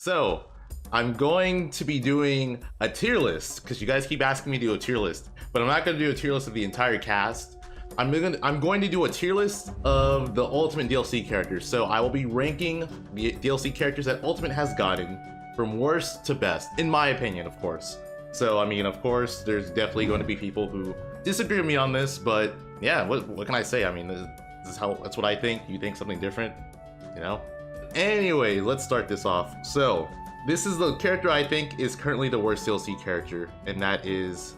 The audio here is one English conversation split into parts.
So I'm going to be doing a tier list because you guys keep asking me to do a tier list, but I'm not going to do a tier list of the entire cast. I'm going to do a tier list of the Ultimate DLC characters. So I will be ranking the DLC characters that Ultimate has gotten from worst to best, in my opinion, of course. So I mean, of course, there's definitely going to be people who disagree with me on this, but yeah, what can I say? I mean, this is how, that's what I think. You think something different, you know? Anyway, let's start this off. So this is the character I think is currently the worst DLC character, and that is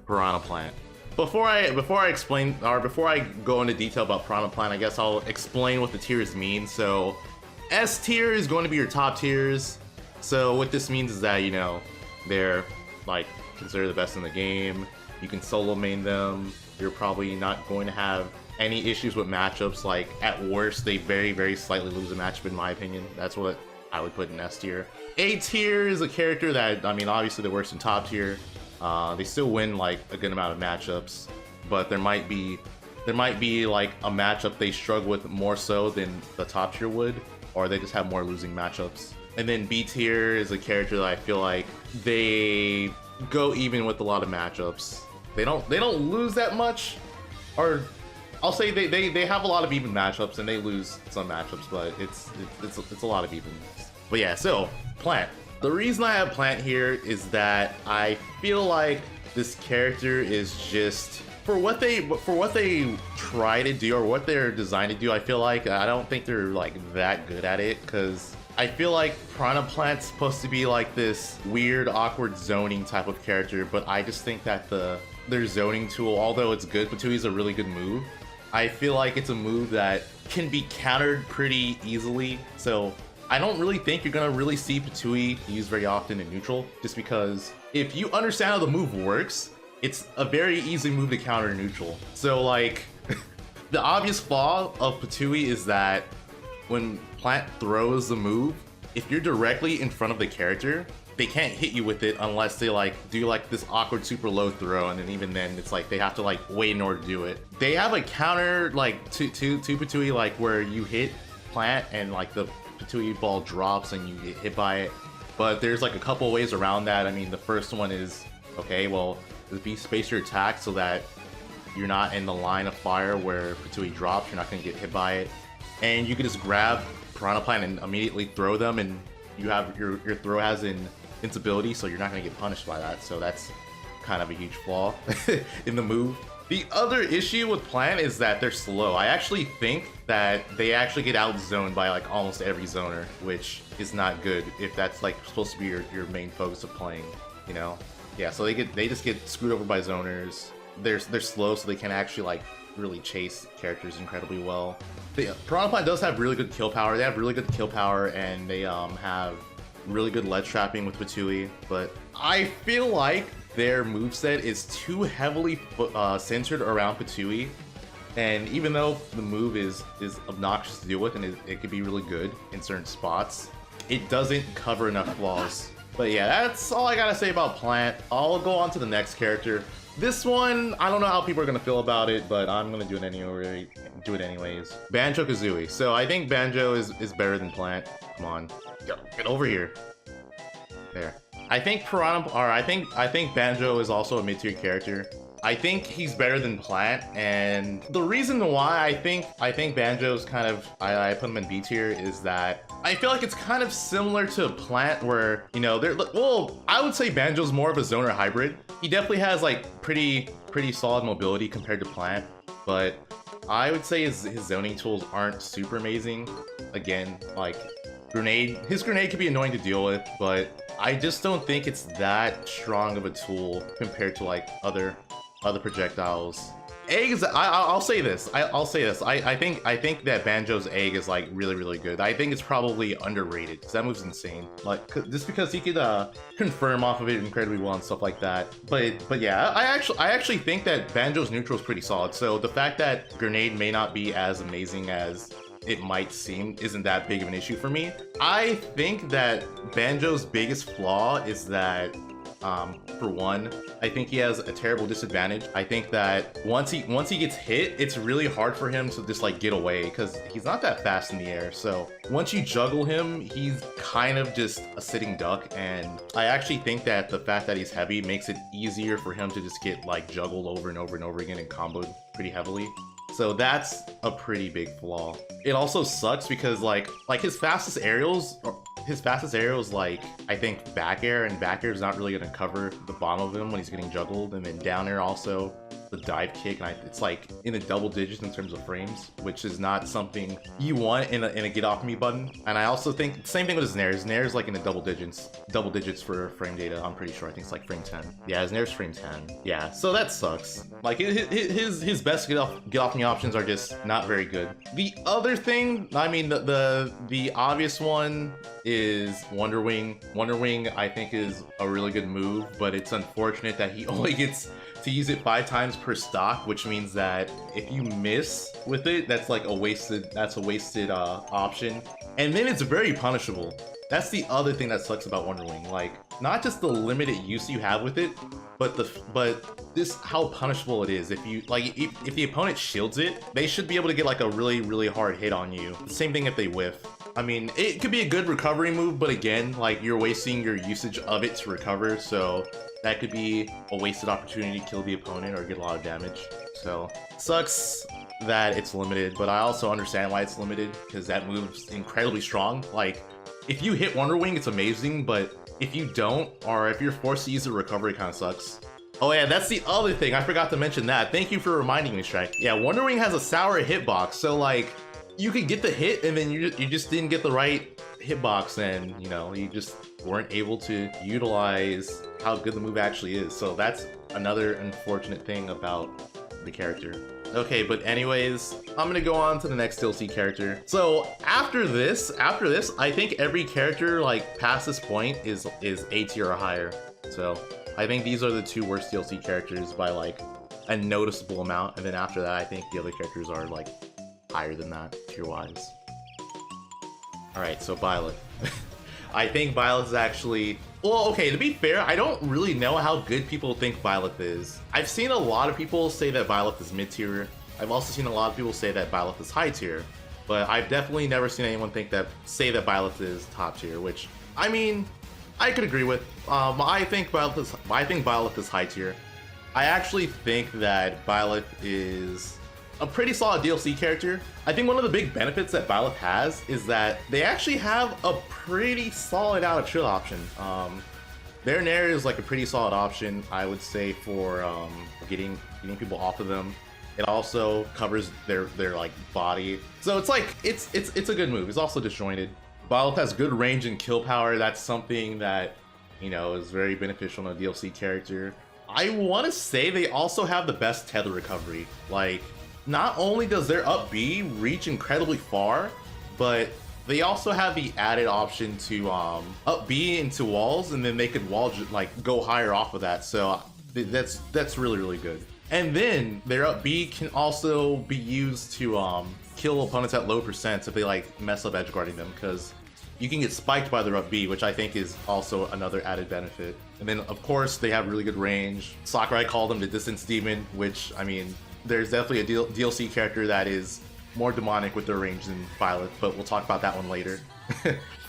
Piranha Plant. Before I explain, or before I go into detail about Piranha Plant, I guess I'll explain what the tiers mean. So S tier is going to be your top tiers. So what this means is that, you know, they're like considered the best in the game. You can solo main them. You're probably not going to have any issues with matchups. Like at worst, they very slightly lose a matchup, in my opinion. That's what I would put in S tier. A tier is a character that, I mean, obviously they're worse than top tier. They still win like a good amount of matchups, but there might be like a matchup they struggle with more so than the top tier would, or they just have more losing matchups. And then B tier is a character that I feel like they go even with a lot of matchups. They don't lose that much, or I'll say they have a lot of even matchups and they lose some matchups, but it's a lot of evens. But yeah, so Plant. The reason I have Plant here is that I feel like this character is just for what they try to do or what they're designed to do. I feel like I don't think they're like that good at it, because I feel like Piranha Plant's supposed to be like this weird, awkward zoning type of character, but I just think that their zoning tool, although it's good, Patui's a really good move. I feel like it's a move that can be countered pretty easily, so I don't really think you're gonna really see Patui used very often in neutral, just because if you understand how the move works, it's a very easy move to counter in neutral. So like, the obvious flaw of Patui is that when Plant throws the move, if you're directly in front of the character, they can't hit you with it unless they like do like this awkward super low throw, and then even then it's like they have to like wait in order to do it. They have a counter like to Patui, like where you hit Plant and like the Patui ball drops and you get hit by it, but there's like a couple ways around that. I mean, the first one is, okay, well, just space your attack so that you're not in the line of fire where Patui drops, you're not going to get hit by it, and you can just grab Piranha Plant and immediately throw them, and you have your throw has invincibility, so you're not going to get punished by that. So that's kind of a huge flaw in the move. The other issue with Plant is that they're slow. I actually think that they actually get outzoned by like almost every zoner, which is not good if that's like supposed to be your main focus of playing, you know? Yeah, so they just get screwed over by zoners. They're slow, so they can actually like really chase characters incredibly well. Piranha Plant does have really good kill power. They have really good kill power, and they have really good ledge trapping with Patui, but I feel like their moveset is too heavily centered around Patui, and even though the move is obnoxious to deal with and it could be really good in certain spots, it doesn't cover enough flaws. But yeah, that's all I gotta say about Plant. I'll go on to the next character. This one, I don't know how people are gonna feel about it, but I'm gonna do it anyway. Anyways. Banjo-Kazooie. So I think Banjo is better than Plant. Come on, get over here. There. I think I think Banjo is also a mid-tier character. I think he's better than Plant, and the reason why I think Banjo's kind of I put him in B tier is that I feel like it's kind of similar to Plant, where, you know, well, I would say Banjo's more of a zoner hybrid. He definitely has like pretty solid mobility compared to Plant, but I would say his zoning tools aren't super amazing. Again, like his grenade could be annoying to deal with, but I just don't think it's that strong of a tool compared to like other projectiles. Eggs, I'll say this. I'll say this. I think that Banjo's egg is like really good. I think it's probably underrated because that move's insane. Like just because he could confirm off of it incredibly well and stuff like that. But yeah, I actually think that Banjo's neutral is pretty solid. So the fact that grenade may not be as amazing as it might seem isn't that big of an issue for me. I think that Banjo's biggest flaw is that For one, I think he has a terrible disadvantage. I think that once he gets hit, it's really hard for him to just like get away because he's not that fast in the air. So once you juggle him, he's kind of just a sitting duck. And I actually think that the fact that he's heavy makes it easier for him to just get like juggled over and over and over again and comboed pretty heavily. So that's a pretty big flaw. It also sucks because like his fastest aerials like I think back air, and back air is not really gonna cover the bottom of him when he's getting juggled, and then down air also the dive kick, and it's like in the double digits in terms of frames, which is not something you want in a get off me button. And I also think same thing with his nair. His nair is like in the double digits for frame data. I'm pretty sure. I think it's like frame 10. Yeah, his nair's frame 10. Yeah, so that sucks. Like his best get off me options are just not very good. The other thing, I mean, the obvious one is Wonder Wing. Wonder Wing I think is a really good move, but it's unfortunate that he only gets to use it 5 times per stock, which means that if you miss with it, that's like a wasted option, and then it's very punishable. That's the other thing that sucks about Wonder Wing. Like, not just the limited use you have with it, but this how punishable it is. If you like, if the opponent shields it, they should be able to get like a really hard hit on you. Same thing if they whiff. I mean, it could be a good recovery move, but again, like you're wasting your usage of it to recover, so that could be a wasted opportunity to kill the opponent or get a lot of damage. So sucks that it's limited, but I also understand why it's limited because that move's incredibly strong. Like, if you hit Wonder Wing, it's amazing, but if you don't, or if you're forced to use it, recovery kind of sucks. Oh yeah, that's the other thing. I forgot to mention that. Thank you for reminding me, Strike. Yeah, Wonder Wing has a sour hitbox, so like, you could get the hit and then you just didn't get the right hitbox, and you know, you just weren't able to utilize how good the move actually is. So that's another unfortunate thing about the character. Okay, but anyways, I'm gonna go on to the next DLC character. So after this, I think every character like past this point is A tier or higher. So I think these are the 2 worst DLC characters by like a noticeable amount, and then after that, I think the other characters are like higher than that tier wise. Alright, so Byleth. I think Byleth is actually... Well, okay, to be fair, I don't really know how good people think Byleth is. I've seen a lot of people say that Byleth is mid-tier. I've also seen a lot of people say that Byleth is high-tier. But I've definitely never seen anyone say that Byleth is top-tier, which, I mean, I could agree with. I think Byleth is high-tier. I actually think that Byleth is a pretty solid DLC character. I think one of the big benefits that Byleth has is that they actually have a pretty solid out of chill option. Their nair is like a pretty solid option, I would say, for getting people off of them. It also covers their like body, so it's like it's a good move. It's also disjointed. Byleth has good range and kill power. That's something that, you know, is very beneficial in a DLC character. I want to say they also have the best tether recovery. Like, not only does their up B reach incredibly far, but they also have the added option to up B into walls, and then they could like go higher off of that. So that's really good. And then their up B can also be used to kill opponents at low percents if they like mess up edge guarding them, because you can get spiked by their up B, which I think is also another added benefit. And then of course they have really good range. Sakurai called them the distance demon, which, I mean, there's definitely a DLC character that is more demonic with their range than Byleth, but we'll talk about that one later.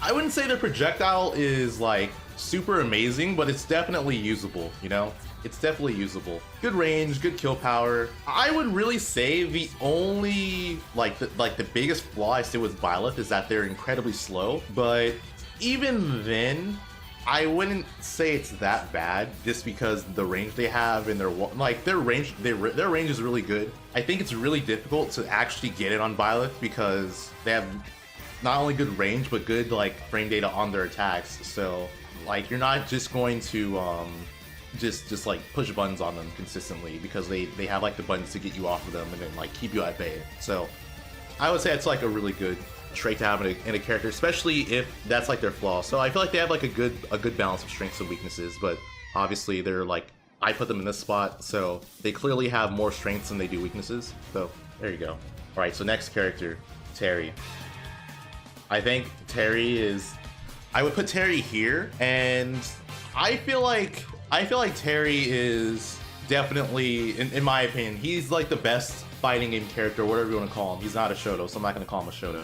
I wouldn't say their projectile is like super amazing, but it's definitely usable, you know? It's definitely usable. Good range, good kill power. I would really say the only, the biggest flaw I see with Byleth is that they're incredibly slow, but even then, I wouldn't say it's that bad, just because the range they have and their range is really good. I think it's really difficult to actually get it on Byleth because they have not only good range but good like frame data on their attacks. So like, you're not just going to just like push buttons on them consistently, because they have like the buttons to get you off of them and then like keep you at bay. So I would say it's like a really good trait to have in a character, especially if that's like their flaw. So I feel like they have like a good balance of strengths and weaknesses, but obviously they're like, I put them in this spot, so they clearly have more strengths than they do weaknesses. So there you go. All right, so next character, Terry. I think Terry is, I would put Terry here, and I feel like I feel like Terry is definitely, in my opinion, he's like the best fighting game character, whatever you want to call him. He's not a Shoto, so I'm not going to call him a Shoto.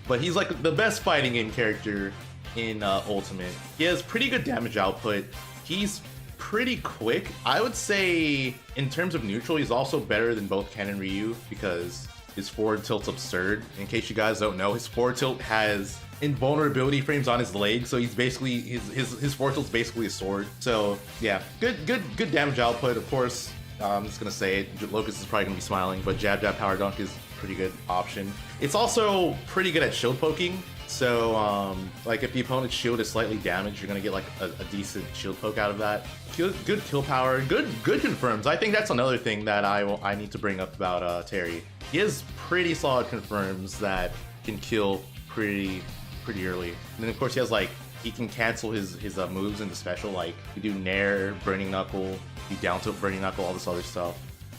But he's like the best fighting game character in Ultimate. He has pretty good damage output. He's pretty quick. I would say in terms of neutral, he's also better than both Ken and Ryu because his forward tilt's absurd. In case you guys don't know, his forward tilt has invulnerability frames on his leg, so he's basically his forward tilt's basically a sword. So yeah, good damage output. Of course, I'm just gonna say it. Locust is probably gonna be smiling, but jab power dunk is a pretty good option. It's also pretty good at shield poking. So like if the opponent's shield is slightly damaged, you're gonna get like a decent shield poke out of that. Good kill power, good confirms. I think that's another thing that I need to bring up about Terry. He has pretty solid confirms that can kill pretty early. And then of course he has like, he can cancel his moves into special, like you do Nair, Burning Knuckle, you down tilt Burning Knuckle, all this other stuff.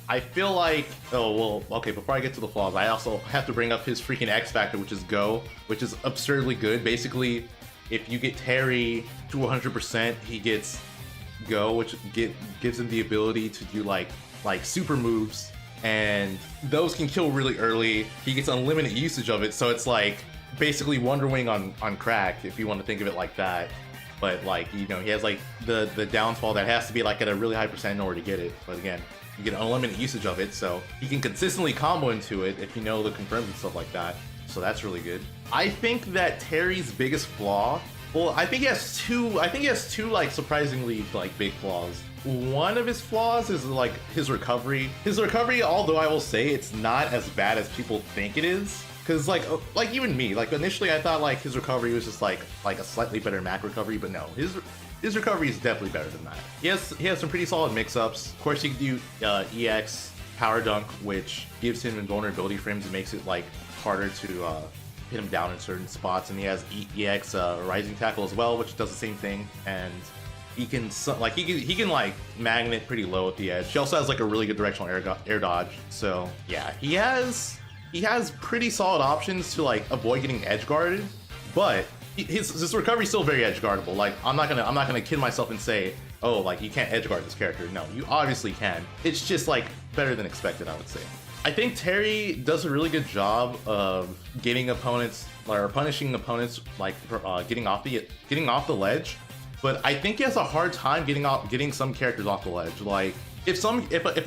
I feel like, oh well, okay, before I get to the flaws, I also have to bring up his freaking X Factor, which is Go, which is absurdly good. Basically, if you get Terry to 100%, he gets Go, which gives him the ability to do like super moves, and those can kill really early. He gets unlimited usage of it, so it's like basically Wonder Wing on crack, if you want to think of it like that. But like, you know, he has like the downfall that has to be like at a really high percent in order to get it. But again, you get unlimited usage of it, so you can consistently combo into it if you know the confirms and stuff like that. So that's really good. I think that Terry's biggest flaw, well, I think he has two like surprisingly like big flaws. One of his flaws is like his recovery. His recovery, although I will say it's not as bad as people think it is. Cause like even me, like initially I thought like his recovery was just like a slightly better Mac recovery, but no, his recovery is definitely better than that. He has some pretty solid mix-ups. Of course, he can do EX Power Dunk, which gives him invulnerability frames and makes it like harder to hit him down in certain spots. And he has EX Rising Tackle as well, which does the same thing. And he can like magnet pretty low at the edge. He also has like a really good directional air dodge. So yeah, he has pretty solid options to like avoid getting edge guarded, but his recovery is still very edge guardable. Like I'm not gonna kid myself and say, oh, like you can't edge guard this character. No, you obviously can. It's just like better than expected, I would say. I think Terry does a really good job of getting opponents or punishing opponents like getting off the ledge. But I think he has a hard time getting some characters off the ledge. Like if a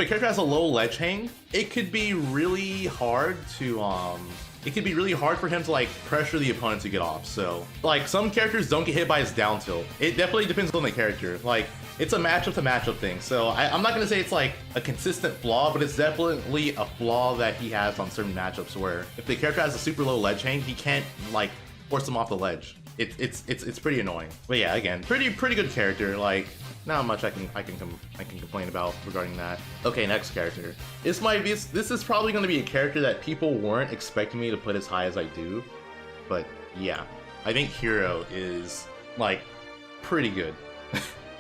character has a low ledge hang, it could be really hard for him to like pressure the opponent to get off. So like some characters don't get hit by his down tilt. It definitely depends on the character. Like it's a matchup to matchup thing. So I'm not gonna say it's like a consistent flaw, but it's definitely a flaw that he has on certain matchups where if the character has a super low ledge hang, he can't like force them off the ledge. It's pretty annoying. But yeah, again, pretty good character. Like not much I can complain about regarding that. Okay, next character. This is probably going to be a character that people weren't expecting me to put as high as I do, but yeah, I think Hero is like pretty good.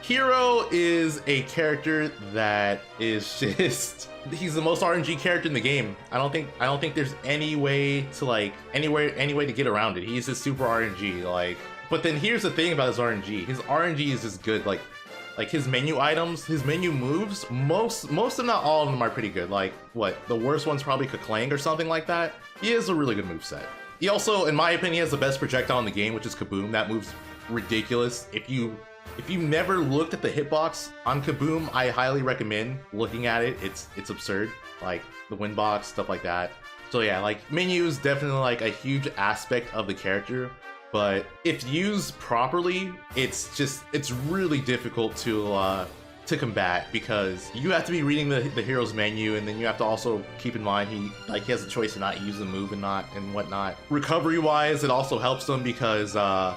Hero is a character that is just he's the most RNG character in the game. I don't think there's any way to get around it. He's just super RNG. Like, but then here's the thing about his RNG. His RNG is just good. Like his menu items, his menu moves, most if not all of them are pretty good. Like what, the worst one's probably Kaklang or something like that. He has a really good moveset. He also, in my opinion, has the best projectile in the game, which is Kaboom. That move's ridiculous. If you never looked at the hitbox on Kaboom, I highly recommend looking at it. It's absurd. Like the win box, stuff like that. So yeah, like menu is definitely like a huge aspect of the character. But if used properly, it's really difficult to combat because you have to be reading the hero's menu, and then you have to also keep in mind he has a choice to not use the move and whatnot. Recovery wise, it also helps them because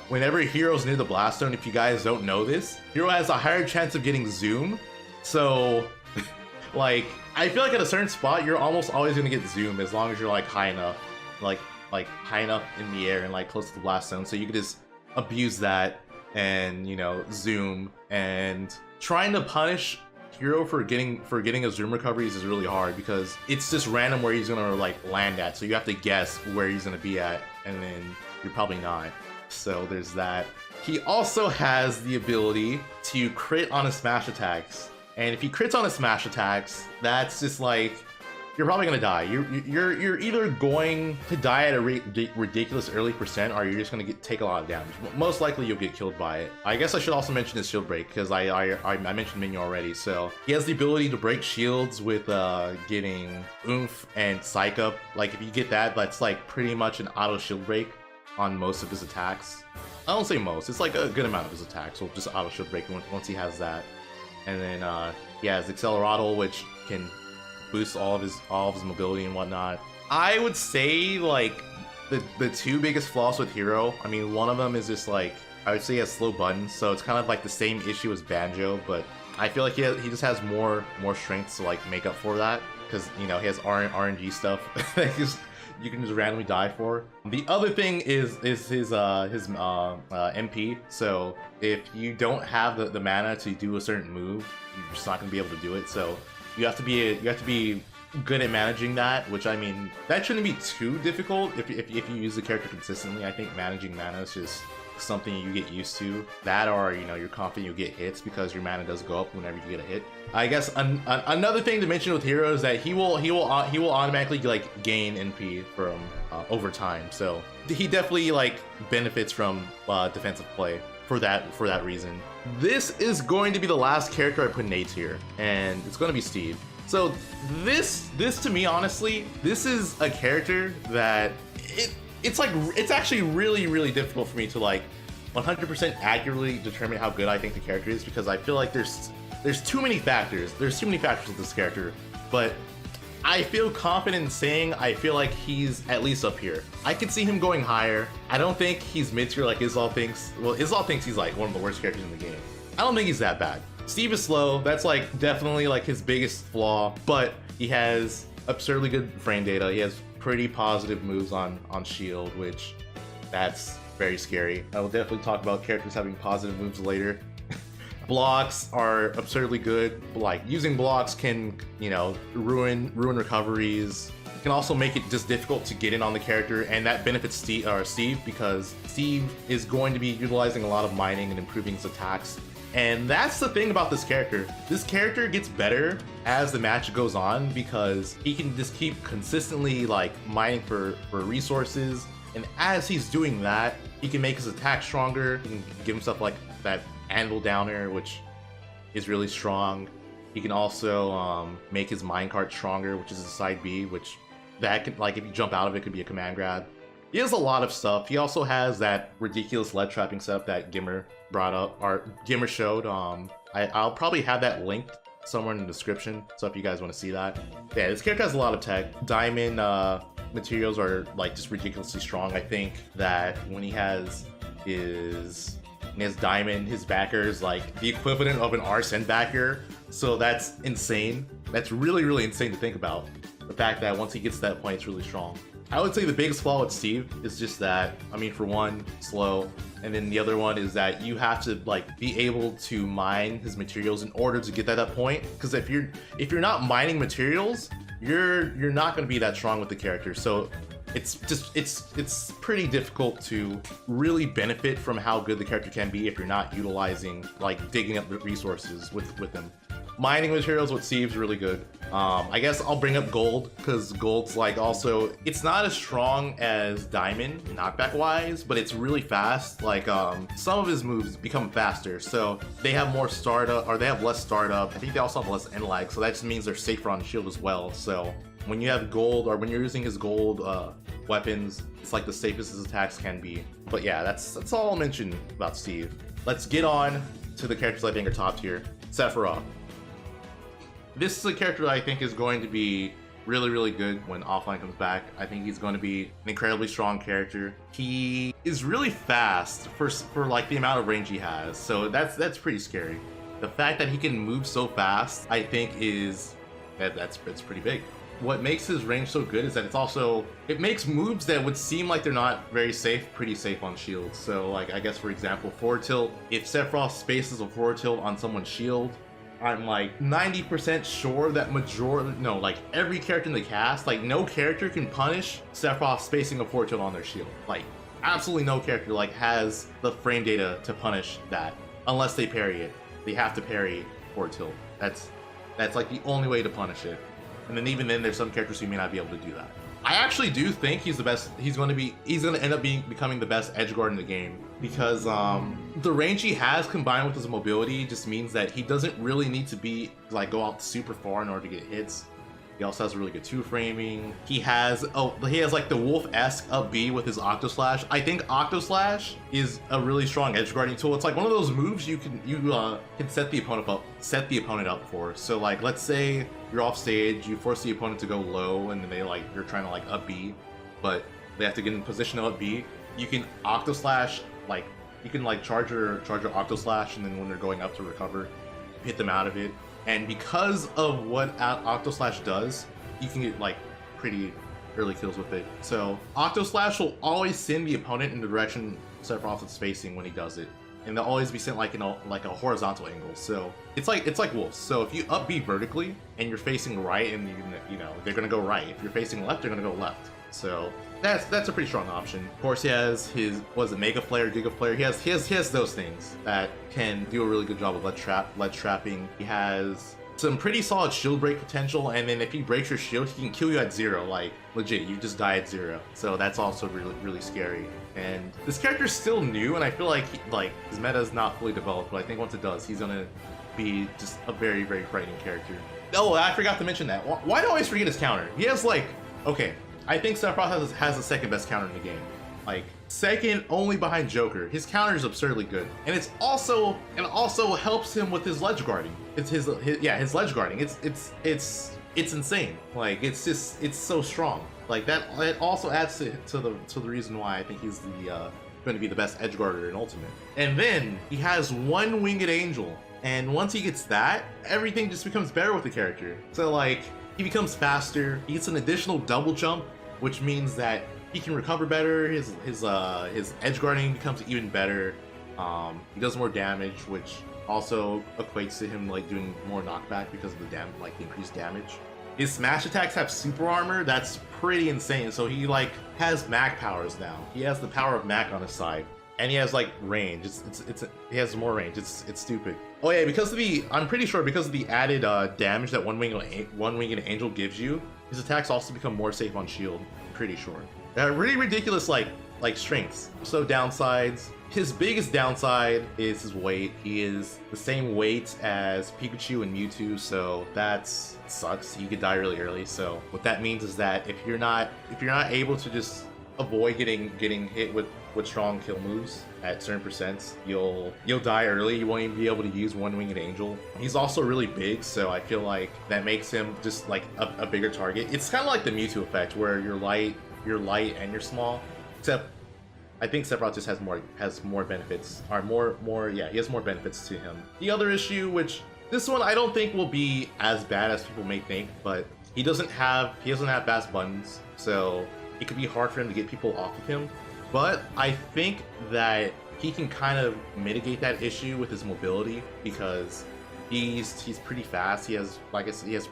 whenever Hero's near the blast zone, if you guys don't know this, Hero has a higher chance of getting zoom. So like I feel like at a certain spot you're almost always gonna get zoom as long as you're like high enough. Like high enough in the air and like close to the blast zone, so you can just abuse that and, you know, zoom. And trying to punish Hero for getting a zoom recoveries is really hard because it's just random where he's gonna like land at, so you have to guess where he's gonna be at, and then you're probably not. So there's that. He also has the ability to crit on his smash attacks. And if he crits on his smash attacks, that's just like, you're probably gonna die. You're either going to die at a ridiculous early percent, or you're just gonna take a lot of damage. Most likely you'll get killed by it. I guess I should also mention his shield break, because I mentioned Minion already. So he has the ability to break shields with getting Oomph and Psych Up. Like if you get that, that's like pretty much an auto shield break on most of his attacks. I don't say most, it's like a good amount of his attacks will just auto shield break once he has that. And then he has Accelerado, which can boost all of his mobility and whatnot. I would say like the two biggest flaws with Hero, I mean, one of them is just like, I would say he has slow buttons, so it's kind of like the same issue as Banjo, but I feel like he just has more strength to like make up for that, because you know he has RNG stuff that you can just randomly die for. The other thing is his MP. So if you don't have the mana to do a certain move, you're just not gonna be able to do it. So you have to be good at managing that, which I mean, that shouldn't be too difficult if you use the character consistently. I think managing mana is just something you get used to. That, or you know, you're confident you'll get hits because your mana does go up whenever you get a hit. I guess another thing to mention with Hero is that he will automatically like gain NP from over time. So he definitely like benefits from defensive play for that reason. This is going to be the last character I put in A tier, and it's going to be Steve. So this to me, honestly, this is a character that it's actually really difficult for me to like 100% accurately determine how good I think the character is, because I feel like there's too many factors. There's too many factors with this character, but I feel confident in saying I feel like he's at least up here. I could see him going higher. I don't think he's mid-tier like Isol thinks. Well, Isol thinks he's like one of the worst characters in the game. I don't think he's that bad. Steve is slow. That's like definitely like his biggest flaw, but he has absurdly good frame data. He has pretty positive moves on shield, which that's very scary. I will definitely talk about characters having positive moves later. Blocks are absurdly good. Like using blocks can, you know, ruin recoveries. It can also make it just difficult to get in on the character, and that benefits Steve because Steve is going to be utilizing a lot of mining and improving his attacks. And that's the thing about this character. This character gets better as the match goes on because he can just keep consistently like mining for resources. And as he's doing that, he can make his attack stronger. He can give himself like that Anvil Downer, which is really strong. He can also make his minecart stronger, which is a side B, which that can, like, if you jump out of it, could be a command grab. He has a lot of stuff. He also has that ridiculous lead trapping setup that Gimmer brought up, or Gimmer showed. I'll probably have that linked somewhere in the description, so if you guys want to see that. Yeah, this character has a lot of tech. Diamond materials are like just ridiculously strong. I think that when he has his diamond, his backer is like the equivalent of an Arsene backer, so that's insane. That's really insane to think about. The fact that once he gets to that point, it's really strong. I would say the biggest flaw with Steve is just that, I mean, for one, slow, and then the other one is that you have to like be able to mine his materials in order to get to that point. Because if you're not mining materials, you're not going to be that strong with the character. So it's pretty difficult to really benefit from how good the character can be if you're not utilizing, like, digging up the resources with them. Mining materials with Steve's really good. I guess I'll bring up Gold, because Gold's like also, it's not as strong as Diamond knockback wise, but it's really fast. Like some of his moves become faster, so they have more startup, or they have less startup. I think they also have less end lag, so that just means they're safer on shield as well. So when you have Gold, or when you're using his Gold weapons, it's like the safest his attacks can be. But yeah, that's all I'll mention about Steve. Let's get on to the characters I think are top tier. Sephiroth. This is a character that I think is going to be really good when offline comes back. I think he's going to be an incredibly strong character. He is really fast for like the amount of range he has, so that's pretty scary. The fact that he can move so fast, I think that's pretty big. What makes his range so good is that it makes moves that would seem like they're not very safe, pretty safe on shields. So like, I guess for example, forward tilt, if Sephiroth spaces a forward tilt on someone's shield, I'm like 90% sure that every character in the cast, like no character can punish Sephiroth spacing a forward tilt on their shield. Like, absolutely no character like has the frame data to punish that unless they parry it. They have to parry forward tilt. That's like the only way to punish it. And then even then, there's some characters who may not be able to do that. I actually do think he's the best. He's going to end up becoming the best edge guard in the game because the range he has combined with his mobility just means that he doesn't really need to like go out super far in order to get hits. He also has really good two framing. He has like the Wolf-esque up B with his Octo Slash. I think Octo Slash is a really strong edge guarding tool. It's like one of those moves you can set the opponent up for. So like let's say you're off stage, you force the opponent to go low, and then you're trying to like up B, but they have to get in position to up B. You can Octo Slash, like you can like charge your Octo Slash, and then when they're going up to recover, hit them out of it. And because of what Octo Slash does, you can get like pretty early kills with it. So Octo Slash will always send the opponent in the direction Sephiroth is facing when he does it, and they'll always be sent like in a horizontal angle. So it's like wolves. So if you up B vertically and you're facing right, and you know they're gonna go right. If you're facing left, they're gonna go left. So that's a pretty strong option. Of course, he has his Mega Flare, Giga Flare. He has those things that can do a really good job of ledge trapping. He has some pretty solid shield break potential, and then if he breaks your shield, he can kill you at 0. Like legit, you just die at 0. So that's also really scary. And this character's still new, and I feel like his meta is not fully developed. But I think once it does, he's gonna be just a very frightening character. Oh, I forgot to mention that. Why do I always forget his counter? He has like, okay, I think Sephiroth has the second best counter in the game. Like second only behind Joker. His counter is absurdly good, and it also helps him with his ledge guarding. It's his ledge guarding. It's insane. Like it's so strong. Like that. It also adds to the reason why I think he's going to be the best edge guarder in Ultimate. And then he has one winged angel, and once he gets that, everything just becomes better with the character. So like he becomes faster. He gets an additional double jump, which means that he can recover better. His edge guarding becomes even better. He does more damage, which also equates to him like doing more knockback because of the increased damage. His smash attacks have super armor. That's pretty insane. So he like has Mac powers now. He has the power of Mac on his side, and he has like range. He has more range. It's stupid. Oh yeah, I'm pretty sure because of the added damage that one winged angel gives you, his attacks also become more safe on shield. I'm pretty sure. Really ridiculous like strengths. So downsides. His biggest downside is his weight. He is the same weight as Pikachu and Mewtwo, so that sucks. He could die really early. So what that means is that if you're not able to just avoid getting hit with strong kill moves at certain percents, you'll die early. You won't even be able to use one winged angel. He's also really big, so I feel like that makes him just like a bigger target. It's kind of like the Mewtwo effect, where you're light and you're small, except I think Sephiroth just has more benefits, or he has more benefits to him. The other issue, which this one I don't think will be as bad as people may think, but he doesn't have fast buttons, so it could be hard for him to get people off of him. But I think that he can kind of mitigate that issue with his mobility, because he's pretty fast. He has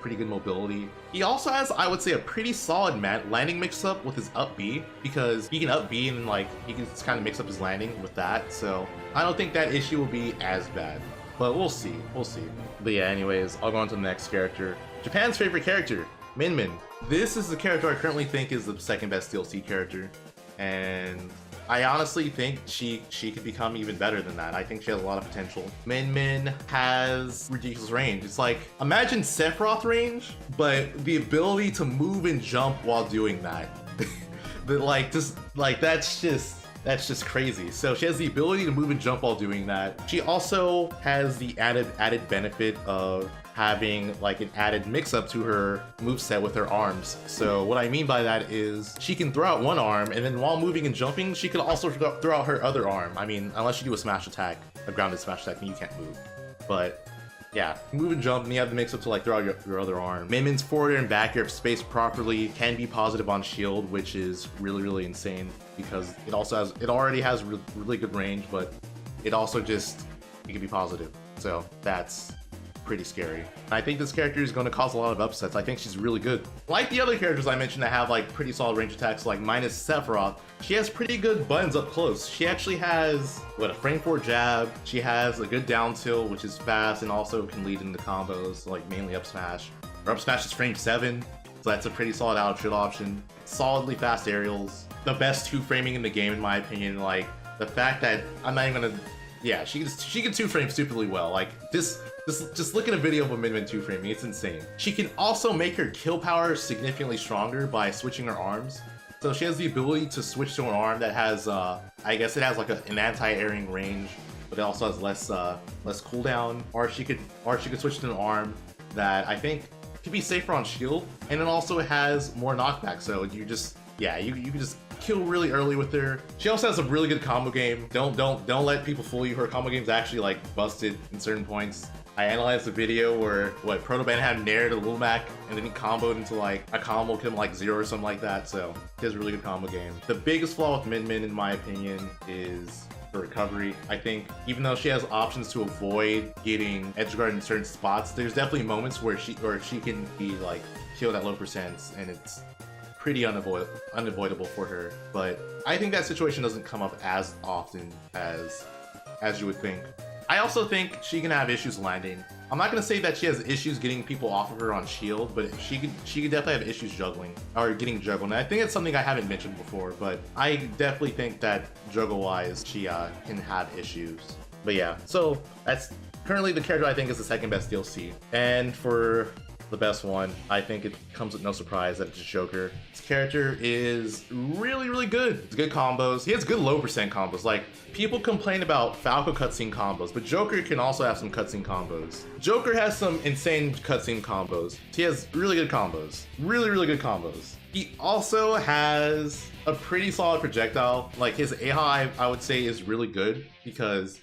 pretty good mobility. He also has, I would say, a pretty solid landing mix-up with his up B, because he can up B and like he can kind of mix up his landing with that. So I don't think that issue will be as bad, but we'll see. But yeah, anyways, I'll go on to the next character. Japan's favorite character, Min Min. This is the character I currently think is the second best DLC character, and I honestly think she could become even better than that. I think she has a lot of potential. Min Min has ridiculous range. It's like, imagine Sephiroth range, but the ability to move and jump while doing that. That's just crazy. So she has the ability to move and jump while doing that. She also has the added benefit of having like an added mix-up to her moveset with her arms. So what I mean by that is she can throw out one arm, and then while moving and jumping, she could also throw out her other arm. I mean, unless you do a smash attack, a grounded smash attack, then you can't move. But yeah, move and jump, and you have the mix-up to like throw out your other arm. Min Min's forward air and back air, if spaced properly, can be positive on shield, which is really insane, because it already has really good range, but it also it can be positive. So that's pretty scary. And I think this character is going to cause a lot of upsets. I think she's really good. Like the other characters I mentioned that have like pretty solid range attacks, like minus Sephiroth, she has pretty good buttons up close. She actually has, what, a frame 4 jab. She has a good down tilt, which is fast and also can lead into combos, like mainly up smash. Her up smash is frame 7, so that's a pretty solid out tilt option. Solidly fast aerials. The best 2-framing in the game, in my opinion. Like, the fact that I'm not even gonna, yeah, she can 2-frame stupidly well. Like, just look at a video of a Min 2-framing, it's insane. She can also make her kill power significantly stronger by switching her arms. So she has the ability to switch to an arm that has, I guess it has like an anti-airing range, but it also has less cooldown. Or she could switch to an arm that I think could be safer on shield, and it also has more knockback. So you just, yeah, you can just kill really early with her. She also has a really good combo game. Don't let people fool you. Her combo game's actually like busted in certain points. I analyzed a video where Protoban had nared a Lumac and then he comboed into like a combo kill like 0 or something like that. So he has a really good combo game. The biggest flaw with Min Min, in my opinion, is her recovery. I think even though she has options to avoid getting edge guard in certain spots, there's definitely moments where she can be like killed at low percents, and it's pretty unavoidable for her. But I think that situation doesn't come up as often as you would think. I also think she can have issues landing. I'm not gonna say that she has issues getting people off of her on shield, but she could definitely have issues juggling or getting juggled. And I think it's something I haven't mentioned before, but I definitely think that juggle-wise she can have issues. But yeah, so that's currently the character I think is the second best DLC. And for the best one, I think it comes with no surprise that it's Joker. This character is really good. It's good combos. He has good low percent combos. Like, people complain about Falco cutscene combos, but Joker can also have some cutscene combos. Joker has some insane cutscene combos. He has really good combos. Really good combos. He also has a pretty solid projectile. Like, his A-high, I would say, is really good because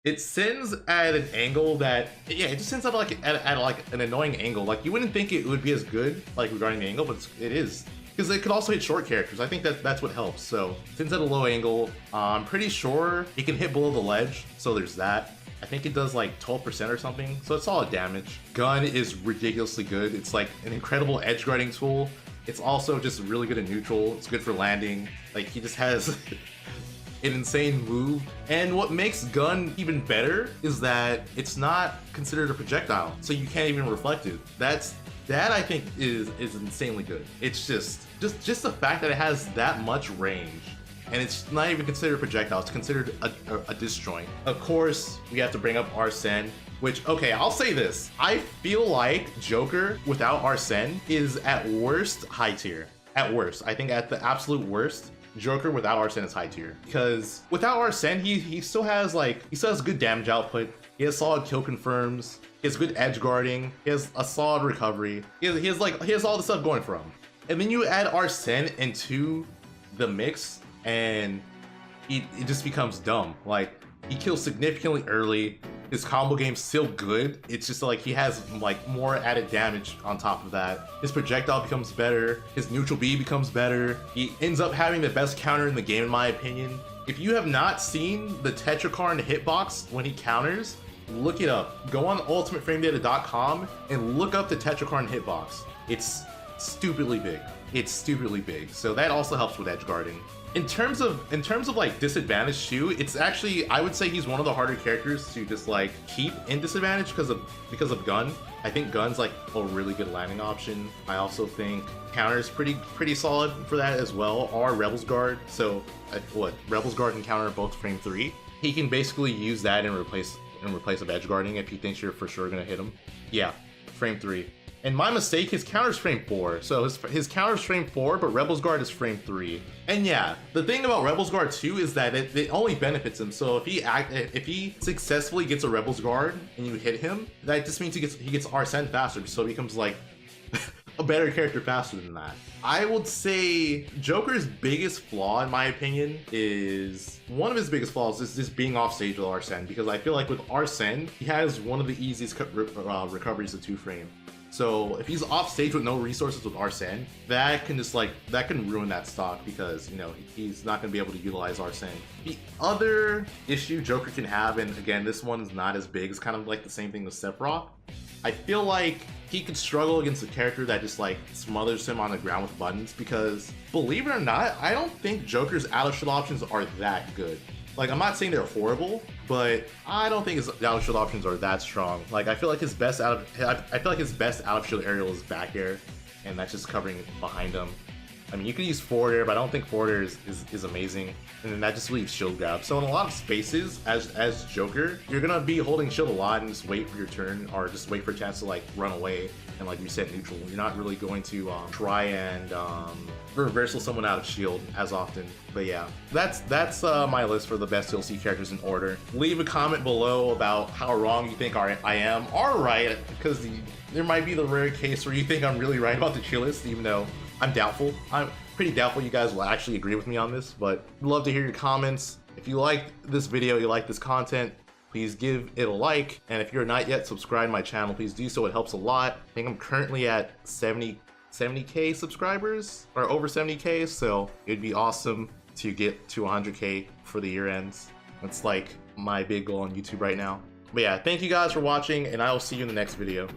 it sends at an angle that, yeah, it just sends at like an annoying angle. Like, you wouldn't think it would be as good, like, regarding the angle, but it is. Because it could also hit short characters. I think that's what helps. So, it sends at a low angle. I'm pretty sure it can hit below the ledge, so there's that. I think it does like 12% or something, so it's solid damage. Gun is ridiculously good. It's like an incredible edge guarding tool. It's also just really good at neutral. It's good for landing. Like, he just has an insane move. And what makes Gun even better is that it's not considered a projectile, so you can't even reflect it. That I think is insanely good. It's just the fact that it has that much range, and it's not even considered a projectile. It's considered a disjoint. Of course, we have to bring up Arsene, which, okay, I'll say this. I feel like Joker without Arsene is at worst high tier. At worst. I think at the absolute worst, Joker without Arsene is high tier. Because without Arsene, he still has good damage output. He has solid kill confirms. He has good edge guarding. He has a solid recovery. He has all the stuff going for him. And then you add Arsene into the mix, and it just becomes dumb. Like, he kills significantly early. His combo game's still good. It's just like he has like more added damage on top of that. His projectile becomes better. His neutral B becomes better. He ends up having the best counter in the game, in my opinion. If you have not seen the Tetrakarn hitbox when he counters, look it up. Go on ultimateframedata.com and look up the Tetrakarn hitbox. It's stupidly big. It's stupidly big. So that also helps with edge guarding. In terms of like disadvantage too, it's actually, I would say he's one of the harder characters to just like keep in disadvantage because of Gun. I think Gun's like a really good landing option. I also think counter's pretty solid for that as well, or Rebel's Guard. So Rebel's Guard and counter are both frame 3. He can basically use that in replace of edge guarding if he thinks you're for sure gonna hit him. Yeah, frame 3. And my mistake, his counter's frame 4. So his counter's frame 4, but Rebel's Guard is frame 3. And yeah, the thing about Rebel's Guard too is that it only benefits him. So if he successfully gets a Rebel's Guard and you hit him, that just means he gets Arsene faster, so he becomes like a better character faster than that. I would say Joker's biggest flaw, in my opinion, is one of his biggest flaws is just being off stage with Arsene, because I feel like with Arsene, he has one of the easiest recoveries to 2-frame. So if he's off stage with no resources with Arsene, that can ruin that stock, because, you know, he's not going to be able to utilize Arsene. The other issue Joker can have, and again, this one is not as big, it's kind of like the same thing with Sephiroth, I feel like he could struggle against a character that just like smothers him on the ground with buttons, because believe it or not, I don't think Joker's out of shield options are that good. Like, I'm not saying they're horrible, but I don't think his out of shield options are that strong. Like, I feel like his best out of shield aerial is back air, and that's just covering behind him. I mean, you could use forward air, but I don't think forward air is amazing. And then that just leaves shield grab. So in a lot of spaces, as Joker, you're gonna be holding shield a lot and just wait for your turn, or just wait for a chance to like run away and like reset neutral. You're not really going to try and reversal someone out of shield as often. But yeah, that's my list for the best DLC characters in order. Leave a comment below about how wrong you think I am, or right, because there might be the rare case where you think I'm really right about the tier list, even though I'm doubtful. I'm pretty doubtful you guys will actually agree with me on this, but I'd love to hear your comments. If you like this video, you like this content, please give it a like. And if you're not yet subscribed to my channel, please do so. It helps a lot. I think I'm currently at 70K subscribers, or over 70K, so it'd be awesome to get to 100K for the year ends. That's like my big goal on YouTube right now. But yeah, thank you guys for watching, and I will see you in the next video.